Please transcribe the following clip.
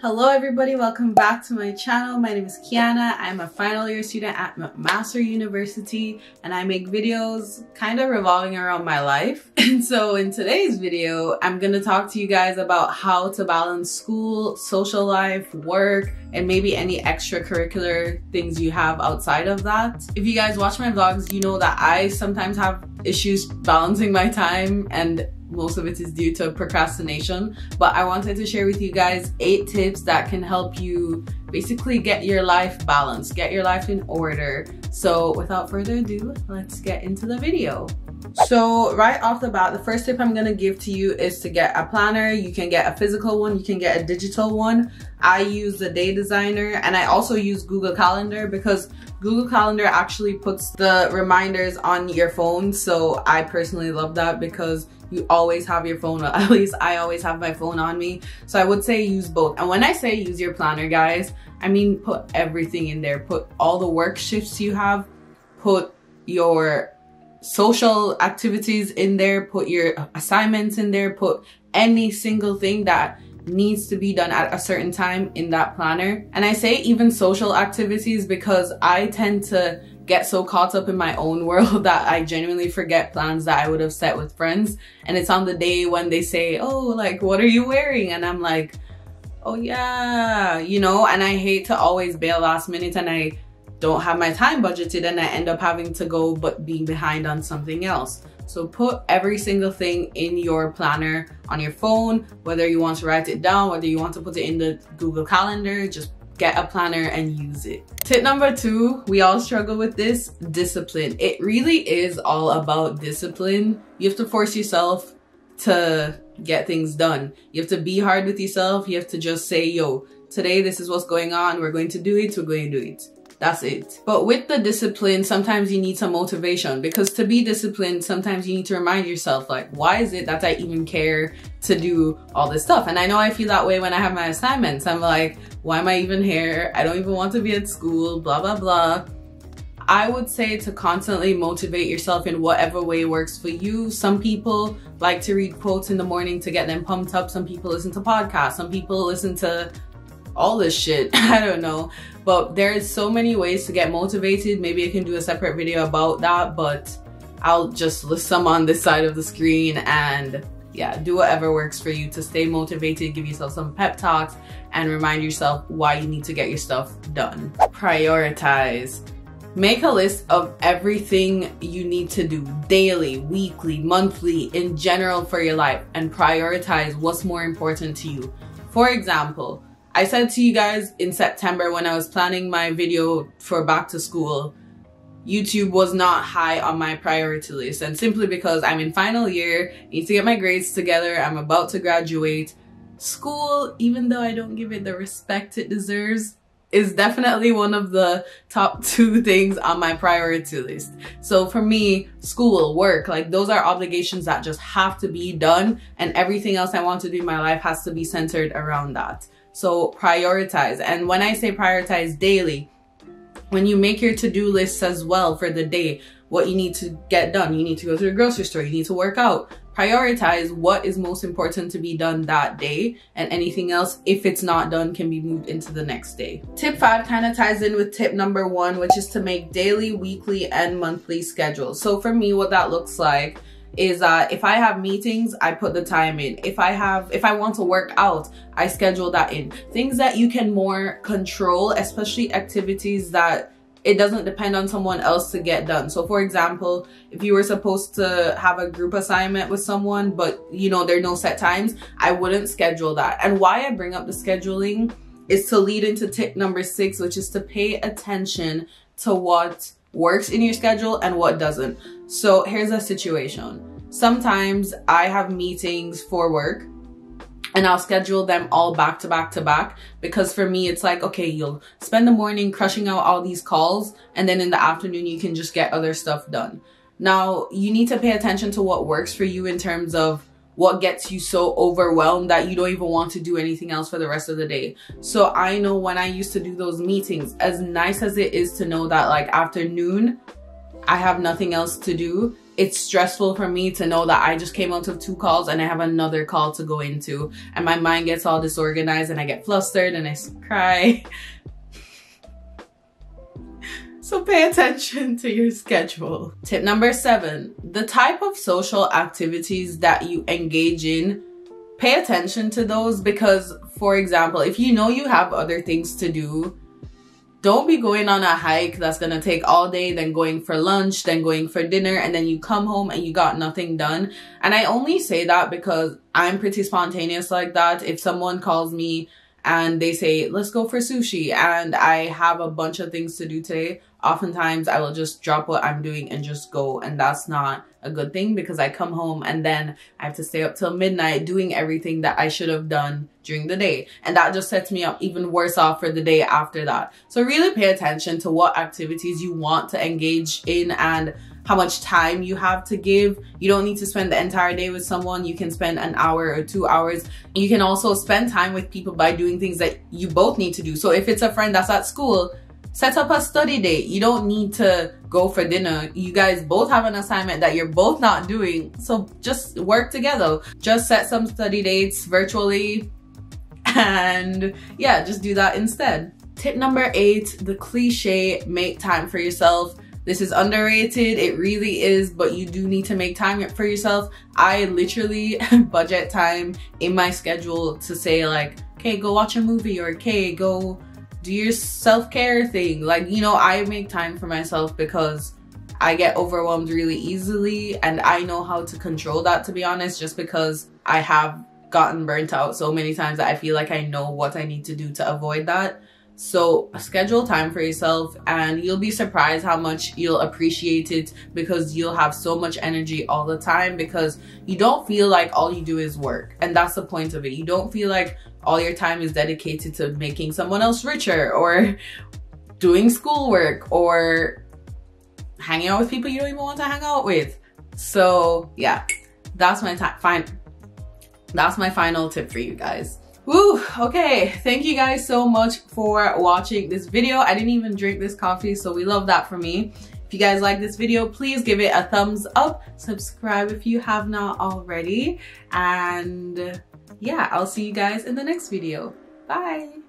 Hello everybody, welcome back to my channel. My name is Kiana. I'm a final year student at McMaster University and I make videos kind of revolving around my life. And so in today's video, I'm going to talk to you guys about how to balance school, social life, work, and maybe any extracurricular things you have outside of that. If you guys watch my vlogs, you know that I sometimes have issues balancing my time, and most of it is due to procrastination. But I wanted to share with you guys 8 tips that can help you basically get your life balanced, get your life in order. So without further ado, let's get into the video. So right off the bat, the first tip I'm going to give to you is to get a planner. You can get a physical one, you can get a digital one. I use the Day Designer, and I also use Google Calendar because Google Calendar actually puts the reminders on your phone. So I personally love that because you always have your phone, at least I always have my phone on me. So I would say use both. And when I say use your planner, guys, I mean put everything in there. Put all the work shifts you have, put your social activities in there, put your assignments in there, put any single thing that needs to be done at a certain time in that planner. And I say even social activities because I tend to get so caught up in my own world that I genuinely forget plans that I would have set with friends. And it's on the day when they say, oh, like, what are you wearing? And I'm like, oh yeah, you know, and I hate to always bail last minute and I don't have my time budgeted and I end up having to go but being behind on something else. So put every single thing in your planner on your phone, whether you want to write it down, whether you want to put it in the Google Calendar, just get a planner and use it. Tip number 2, we all struggle with this, discipline. It really is all about discipline. You have to force yourself to get things done. You have to be hard with yourself. You have to just say, yo, today this is what's going on. We're going to do it. We're going to do it. That's it. But with the discipline, sometimes you need some motivation, because to be disciplined, sometimes you need to remind yourself, like, why is it that I even care to do all this stuff? And I know I feel that way when I have my assignments. I'm like, why am I even here? I don't even want to be at school, blah, blah, blah. I would say to constantly motivate yourself in whatever way works for you. Some people like to read quotes in the morning to get them pumped up. Some people listen to podcasts. Some people listen to all this shit. I don't know. But there's so many ways to get motivated. Maybe I can do a separate video about that, but I'll just list some on this side of the screen. And yeah, do whatever works for you to stay motivated, give yourself some pep talks, and remind yourself why you need to get your stuff done. Prioritize. Make a list of everything you need to do daily, weekly, monthly, in general for your life, and prioritize what's more important to you. For example, I said to you guys in September when I was planning my video for back to school, YouTube was not high on my priority list. And simply because I'm in final year, I need to get my grades together, I'm about to graduate. School, even though I don't give it the respect it deserves, is definitely one of the top 2 things on my priority list. So for me, school, work, like those are obligations that just have to be done, and everything else I want to do in my life has to be centered around that. So prioritize. And when I say prioritize daily, when you make your to-do lists as well for the day, what you need to get done, you need to go to the grocery store, you need to work out. Prioritize what is most important to be done that day, and anything else, if it's not done, can be moved into the next day. Tip 5 kind of ties in with tip number 1, which is to make daily, weekly, and monthly schedules. So for me, what that looks like is if I have meetings, I put the time in. If I want to work out, I schedule that in. Things that you can more control, especially activities that it doesn't depend on someone else to get done. So for example, if you were supposed to have a group assignment with someone, but you know, there are no set times, I wouldn't schedule that. And why I bring up the scheduling is to lead into tip number 6, which is to pay attention to what works in your schedule and what doesn't. So here's a situation. Sometimes I have meetings for work and I'll schedule them all back to back to back, because for me, it's like, okay, you'll spend the morning crushing out all these calls, and then in the afternoon, you can just get other stuff done. Now, you need to pay attention to what works for you in terms of what gets you so overwhelmed that you don't even want to do anything else for the rest of the day. So I know when I used to do those meetings, as nice as it is to know that like after noon, I have nothing else to do, it's stressful for me to know that I just came out of 2 calls and I have another call to go into, and my mind gets all disorganized and I get flustered and I cry. So pay attention to your schedule. Tip number 7, the type of social activities that you engage in, pay attention to those, because for example, if you know you have other things to do, don't be going on a hike that's gonna take all day, then going for lunch, then going for dinner, and then you come home and you got nothing done. And I only say that because I'm pretty spontaneous like that. If someone calls me and they say, let's go for sushi, and I have a bunch of things to do today, oftentimes I will just drop what I'm doing and just go. And that's not a good thing, because I come home and then I have to stay up till midnight doing everything that I should have done during the day. And that just sets me up even worse off for the day after that. So really pay attention to what activities you want to engage in and how much time you have to give. You don't need to spend the entire day with someone. You can spend an hour or 2 hours. You can also spend time with people by doing things that you both need to do. So if it's a friend that's at school, set up a study date. You don't need to go for dinner. You guys both have an assignment that you're both not doing. So just work together. Just set some study dates virtually, and yeah, just do that instead. Tip number 8, the cliche, make time for yourself. This is underrated, it really is, but you do need to make time for yourself. I literally budget time in my schedule to say like, okay, go watch a movie, or okay, go do your self-care thing. Like, you know, I make time for myself because I get overwhelmed really easily, and I know how to control that, to be honest, just because I have gotten burnt out so many times that I feel like I know what I need to do to avoid that. So schedule time for yourself, and you'll be surprised how much you'll appreciate it, because you'll have so much energy all the time, because you don't feel like all you do is work. And that's the point of it. You don't feel like all your time is dedicated to making someone else richer, or doing schoolwork, or hanging out with people you don't even want to hang out with. So yeah, that's my that's my final tip for you guys. Woo, okay, thank you guys so much for watching this video. I didn't even drink this coffee, so we love that for me. If you guys like this video, please give it a thumbs up, subscribe if you have not already, and yeah, I'll see you guys in the next video. Bye.